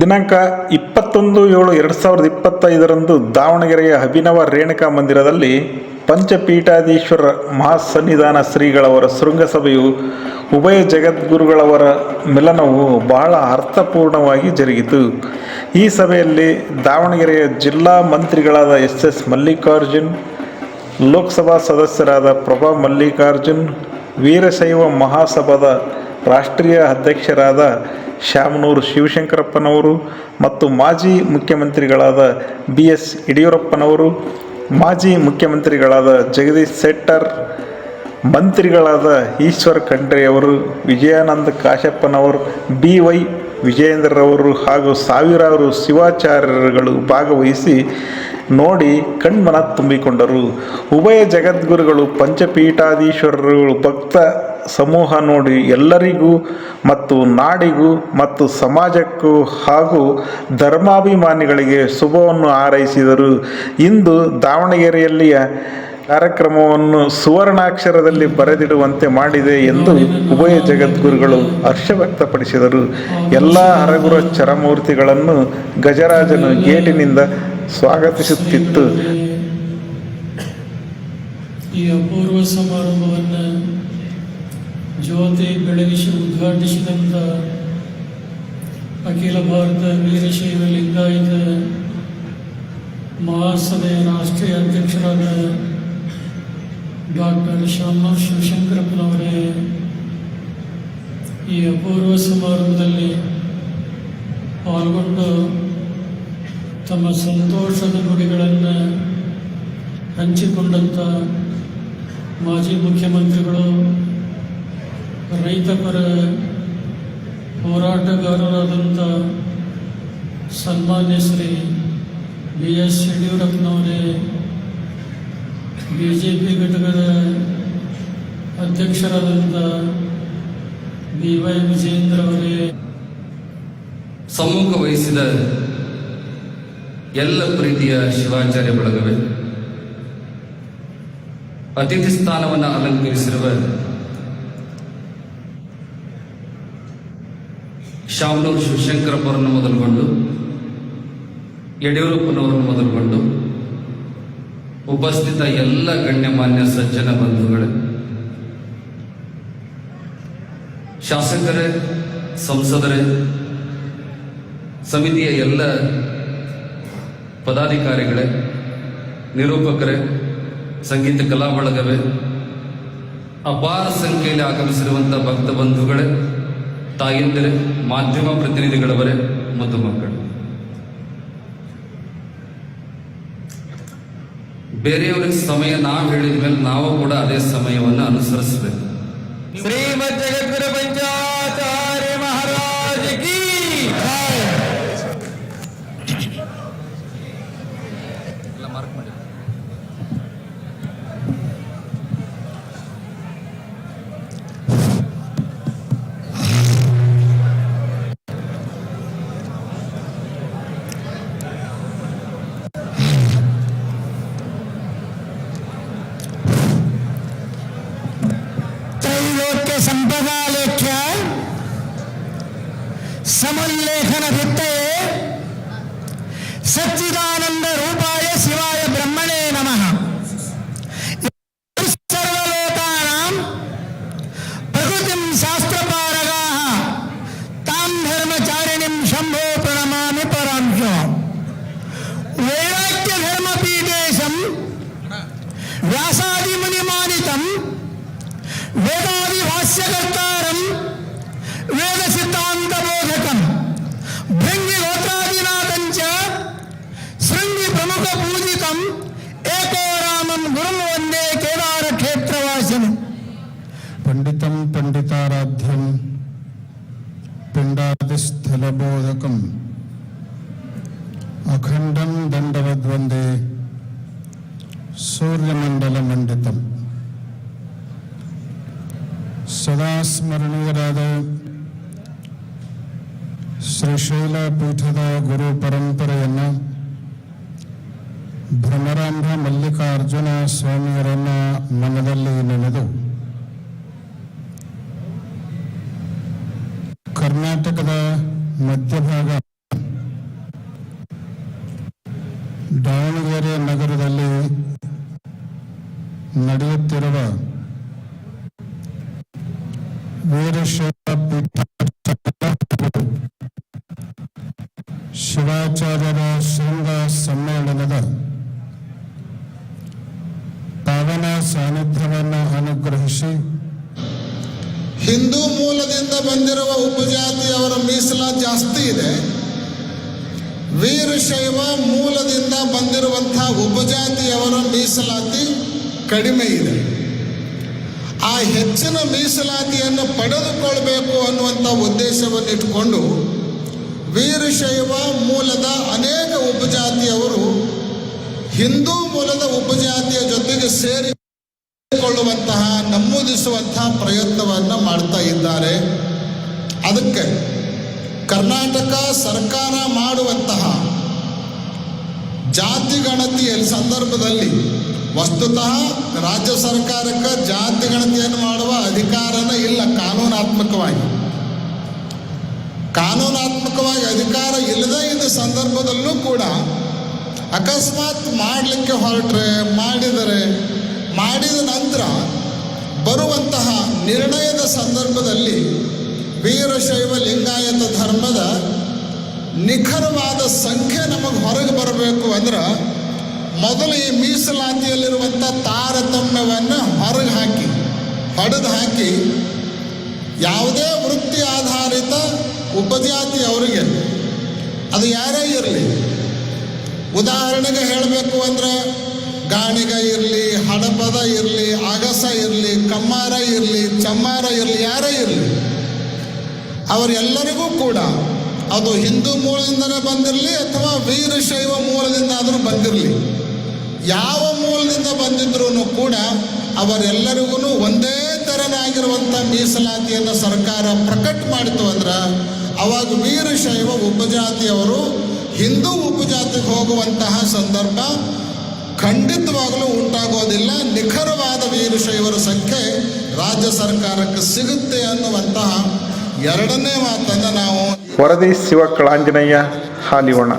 ದಿನಾಂಕ 21/7/2025 ದಾವಣಗೆರೆಯ ಅಭಿನವ ರೇಣುಕಾ ಮಂದಿರದಲ್ಲಿ ಪಂಚಪೀಠಾಧೀಶ್ವರ ಮಹಾಸನ್ನಿಧಾನ ಶ್ರೀಗಳವರ ಶೃಂಗಸಭೆಯು ಉಭಯ ಜಗದ್ಗುರುಗಳವರ ಮಿಲನವು ಬಹಳ ಅರ್ಥಪೂರ್ಣವಾಗಿ ಜರುಗಿತು. ಈ ಸಭೆಯಲ್ಲಿ ದಾವಣಗೆರೆಯ ಜಿಲ್ಲಾ ಮಂತ್ರಿಗಳಾದ ಎಸ್ ಮಲ್ಲಿಕಾರ್ಜುನ್, ಲೋಕಸಭಾ ಸದಸ್ಯರಾದ ಪ್ರಭಾ ಮಲ್ಲಿಕಾರ್ಜುನ್, ವೀರಶೈವ ಮಹಾಸಭಾದ ರಾಷ್ಟ್ರೀಯ ಅಧ್ಯಕ್ಷರಾದ ಶಾಮನೂರು ಶಿವಶಂಕರಪ್ಪನವರು ಮತ್ತು ಮಾಜಿ ಮುಖ್ಯಮಂತ್ರಿಗಳಾದ BS ಯಡಿಯೂರಪ್ಪನವರು, ಮಾಜಿ ಮುಖ್ಯಮಂತ್ರಿಗಳಾದ ಜಗದೀಶ್ ಶೆಟ್ಟರ್, ಮಂತ್ರಿಗಳಾದ ಈಶ್ವರ್ ಖಂಡ್ರೆಯವರು, ವಿಜಯಾನಂದ ಕಾಶ್ಯಪ್ಪನವರು, BY ವಿಜಯೇಂದ್ರರವರು ಹಾಗೂ ಸಾವಿರಾರು ಶಿವಾಚಾರ್ಯರುಗಳು ಭಾಗವಹಿಸಿ ನೋಡಿ ಕಣ್ಮನ ತುಂಬಿಕೊಂಡರು. ಉಭಯ ಜಗದ್ಗುರುಗಳು ಪಂಚಪೀಠಾಧೀಶ್ವರರು ಭಕ್ತ ಸಮೂಹ ನೋಡಿ ಎಲ್ಲರಿಗೂ ಮತ್ತು ನಾಡಿಗೂ ಮತ್ತು ಸಮಾಜಕ್ಕೂ ಹಾಗೂ ಧರ್ಮಾಭಿಮಾನಿಗಳಿಗೆ ಶುಭವನ್ನು ಹಾರೈಸಿದರು. ಇಂದು ದಾವಣಗೆರೆಯಲ್ಲಿಯ ಕಾರ್ಯಕ್ರಮವನ್ನು ಸುವರ್ಣಾಕ್ಷರದಲ್ಲಿ ಬರೆದಿಡುವಂತೆ ಮಾಡಿದೆ ಎಂದು ಉಭಯ ಜಗದ್ಗುರುಗಳು ಹರ್ಷ ವ್ಯಕ್ತಪಡಿಸಿದರು. ಎಲ್ಲ ಹರಗುರ ಚರಮೂರ್ತಿಗಳನ್ನು ಗಜರಾಜನು ಗೇಟಿನಿಂದ ಸ್ವಾಗತಿಸುತ್ತಿತ್ತು. ಈ ಅಪೂರ್ವ ಸಮಾರಂಭವನ್ನು ಜ್ಯೋತಿ ಬೆಳಗಿಸಿ ಉದ್ಘಾಟಿಸಿದಂಥ ಅಖಿಲ ಭಾರತ ವೀರಶೈವ ಲಿಂಗಾಯತ ಮಹಾಸಭೆಯ ರಾಷ್ಟ್ರೀಯ ಅಧ್ಯಕ್ಷರಾದ ಡಾಕ್ಟರ್ ಶಾಮನೂರು ಶಿವಶಂಕರಪ್ಪನವರೇ, ಈ ಅಪೂರ್ವ ಸಮಾರಂಭದಲ್ಲಿ ಪಾಲ್ಗೊಂಡು ತಮ್ಮ ಸಂತೋಷದ ನುಡಿಗಳನ್ನು ಹಂಚಿಕೊಂಡಂಥ ಮಾಜಿ ಮುಖ್ಯಮಂತ್ರಿಗಳು, ರೈತಪರ ಹೋರಾಟಗಾರರಾದಂಥ ಸನ್ಮಾನ್ಯ ಶ್ರೀ BS ಯಡಿಯೂರಪ್ಪನವರೇ, BJP ಘಟಕದ ಅಧ್ಯಕ್ಷರಾದಂಥ BY ವಿಜಯೇಂದ್ರ ಅವರೇ, ಸಮ್ಮುಖ ವಹಿಸಿದ ಎಲ್ಲ ಪ್ರೀತಿಯ ಶಿವಾಚಾರ್ಯ ಬಳಗವೇ, ಅತಿಥಿ ಸ್ಥಾನವನ್ನು ಅಲಂಕರಿಸಿರುವ ಶಾಮನೂರು ಶಿವಶಂಕರಪ್ಪರನ್ನು ಮೊದಲುಗೊಂಡು ಯಡಿಯೂರಪ್ಪನವರನ್ನು ಮೊದಲುಗೊಂಡು ಉಪಸ್ಥಿತ ಎಲ್ಲ ಗಣ್ಯಮಾನ್ಯ ಸಜ್ಜನ ಬಂಧುಗಳೇ, ಶಾಸಕರೇ, ಸಂಸದರೇ, ಸಮಿತಿಯ ಎಲ್ಲ ಪದಾಧಿಕಾರಿಗಳೇ, ನಿರೂಪಕರೇ, ಸಂಗೀತ ಕಲಾ ಬಳಗವೇ, ಅಪಾರ ಸಂಖ್ಯೆಯಲ್ಲಿ ಆಗಮಿಸಿರುವಂಥ ಭಕ್ತ ಬಂಧುಗಳೇ, ತಾಯಂದಿರೇ, ಮಾಧ್ಯಮ ಪ್ರತಿನಿಧಿಗಳವರೇ, ಮಧು ಮಕ್ಕಳು, ಬೇರೆಯವರಿಗೆ ಸಮಯ ನಾವು ಹೇಳಿದ ಮೇಲೆ ನಾವು ಕೂಡ ಅದೇ ಸಮಯವನ್ನು ಅನುಸರಿಸಬೇಕು. ಶ್ರೀಮದ್ ಜಗದ್ಗುರು ಪಂಚಾಚಾರ್ಯ ಮಹಾರಾಜ ಕೀ ಸಂಪದಾಲೇಖ್ಯ ಸಮುಲ್ಲೇಖನ ಭಿತ್ತಯೇ ಸಚ್ಚಿದಾನಂದ ರೂಪಾಯ ಶಿವಾಯ ಬ್ರಹ್ಮಣೇ ನಮಃ. ಸರ್ವಲೋಕಾನಾಂ ಪ್ರಕೃತಿಂ ಶಾಸ್ತ್ರಪಾರಗಾಃ ತಾಂ ಧರ್ಮಚಾರಿಣಿಂ ಶಂಭೋ ಪ್ರಣಮಾಮಿ ಪರಾಂಶಂ. ವೈರಾಗ್ಯ ಧರ್ಮಪೀಠೇಶಂ ವ್ಯಾಸಾದಿ ಮುನಿಮಾನಿತಂ ವೇದಾದಿ ಭಾಷ್ಯಕರ್ತಾರಂ ವೇದ ಸಿದ್ಧಾಂತ ಬೋಧಕಂ ಭೃಂಗಿ ಗೋತ್ರಾದಿನಾಥಂಚ ಶೃಂಗಿ ಪ್ರಮುಖ ಪೂಜಿತಂ ಏಕೋ ರಾಮಂ ಗುರುಂ ವಂದೇ ಕೇದಾರ ಕ್ಷೇತ್ರವಾಸಿನಿ. ಪಂಡಿತಂ ಪಂಡಿತಾರಾಧ್ಯಂ ಪಿಂಡಾದಿಸ್ಥಲಬೋಧಕಂ ಅಖಂಡಂ ದಂಡವದ್ವಂದೇ ಸೂರ್ಯಮಂಡಲ ಮಂಡಿತಂ. ಸದಾ ಸ್ಮರಣೀಯರಾದ ಶ್ರೀಶೈಲ ಪೀಠದ ಗುರು ಪರಂಪರೆಯನ್ನು ಭ್ರಮರಾಂಭ ಮಲ್ಲಿಕಾರ್ಜುನ ಸ್ವಾಮಿಯರನ್ನು ಮನದಲ್ಲಿ ನೆನೆದು ಕರ್ನಾಟಕದ ಮಧ್ಯಭಾಗ ನಡೆಯುತ್ತಿರುವ ವೀರಶೈವ ಪೀಠಾಚಾರ್ಯರ ಶಿವಾಚಾರ್ಯರ ಶೃಂಗ ಸಮ್ಮೇಳನದ ಪಾವನ ಸಾನ್ನಿಧ್ಯವನ್ನು ಅನುಗ್ರಹಿಸಿ ಹಿಂದೂ ಮೂಲದಿಂದ ಬಂದಿರುವ ಉಪಜಾತಿಯವರ ಮೀಸಲಾತಿ ಜಾಸ್ತಿ ಇದೆ. ವೀರಶೈವ ಮೂಲದಿಂದ ಬಂದಿರುವಂತಹ ಉಪಜಾತಿಯವರ ಮೀಸಲಾತಿ ಕಡಿಮೆ ಇದೆ. ಆ ಹೆಚ್ಚಿನ ಮೀಸಲಾತಿಯನ್ನು ಪಡೆದುಕೊಳ್ಬೇಕು ಅನ್ನುವಂಥ ಉದ್ದೇಶವನ್ನು ಇಟ್ಟುಕೊಂಡು ವೀರಶೈವ ಮೂಲದ ಅನೇಕ ಉಪಜಾತಿಯವರು ಹಿಂದೂ ಮೂಲದ ಉಪಜಾತಿಯ ಜೊತೆಗೆ ಸೇರಿಕೊಳ್ಳುವಂತಹ ನಮೂದಿಸುವಂತಹ ಪ್ರಯತ್ನವನ್ನು ಮಾಡ್ತಾ ಇದ್ದಾರೆ. ಅದಕ್ಕೆ ಕರ್ನಾಟಕ ಸರ್ಕಾರ ಮಾಡುವಂತಹ ಜಾತಿ ಗಣತಿಯ ಸಂದರ್ಭದಲ್ಲಿ ವಸ್ತುತಃ ರಾಜ್ಯ ಸರ್ಕಾರಕ್ಕೆ ಜಾತಿ ಗಣತಿಯನ್ನು ಮಾಡುವ ಅಧಿಕಾರನೇ ಇಲ್ಲ. ಕಾನೂನಾತ್ಮಕವಾಗಿ ಅಧಿಕಾರ ಇಲ್ಲದೇ ಇದ್ದ ಸಂದರ್ಭದಲ್ಲೂ ಕೂಡ ಅಕಸ್ಮಾತ್ ಮಾಡಲಿಕ್ಕೆ ಹೊರಟ್ರೆ ಮಾಡಿದ ನಂತರ ಬರುವಂತಹ ನಿರ್ಣಯದ ಸಂದರ್ಭದಲ್ಲಿ ವೀರಶೈವ ಲಿಂಗಾಯತ ಧರ್ಮದ ನಿಖರವಾದ ಸಂಖ್ಯೆ ನಮಗೆ ಹೊರಗೆ ಬರಬೇಕು ಅಂದ್ರೆ ಮೊದಲು ಈ ಮೀಸಲಾತಿಯಲ್ಲಿರುವಂಥ ತಾರತಮ್ಯವನ್ನು ಹೊಡೆದು ಹಾಕಿ ಯಾವುದೇ ವೃತ್ತಿ ಆಧಾರಿತ ಉಪಜಾತಿ ಅವರಿಗೆ ಅದು ಯಾರೇ ಇರಲಿ, ಉದಾಹರಣೆಗೆ ಹೇಳಬೇಕು ಅಂದ್ರೆ ಗಾಣಿಗ ಇರಲಿ, ಹಡಪದ ಇರಲಿ, ಅಗಸ ಇರಲಿ, ಕಮ್ಮಾರ ಇರಲಿ, ಚಮ್ಮಾರ ಇರಲಿ, ಯಾರೇ ಇರಲಿ, ಅವರೆಲ್ಲರಿಗೂ ಕೂಡ ಅದು ಹಿಂದೂ ಮೂಲದಿಂದಲೇ ಬಂದಿರಲಿ ಅಥವಾ ವೀರಶೈವ ಮೂಲದಿಂದ ಆದರೂ ಬಂದಿರಲಿ, ಯಾವ ಮೂಲದಿಂದ ಬಂದಿದ್ರೂ ಕೂಡ ಅವರೆಲ್ಲರಿಗೂ ಒಂದೇ ಥರನಾಗಿರುವಂಥ ಮೀಸಲಾತಿಯನ್ನು ಸರ್ಕಾರ ಪ್ರಕಟ ಮಾಡಿತು ಅಂದ್ರೆ ಅವಾಗ ವೀರಶೈವ ಉಪಜಾತಿಯವರು ಹಿಂದೂ ಉಪಜಾತಿಗೆ ಹೋಗುವಂತಹ ಸಂದರ್ಭ ಖಂಡಿತವಾಗಲೂ ಉಂಟಾಗೋದಿಲ್ಲ. ನಿಖರವಾದ ವೀರಶೈವರ ಸಂಖ್ಯೆ ರಾಜ್ಯ ಸರ್ಕಾರಕ್ಕೆ ಸಿಗುತ್ತೆ ಅನ್ನುವಂತಹ ಎರಡನೇ ಮಾತನ್ನು ನಾವು ವರದಿ ಶಿವಕಳಾಂಜನೇಯ ಹಾಲಿವಣ.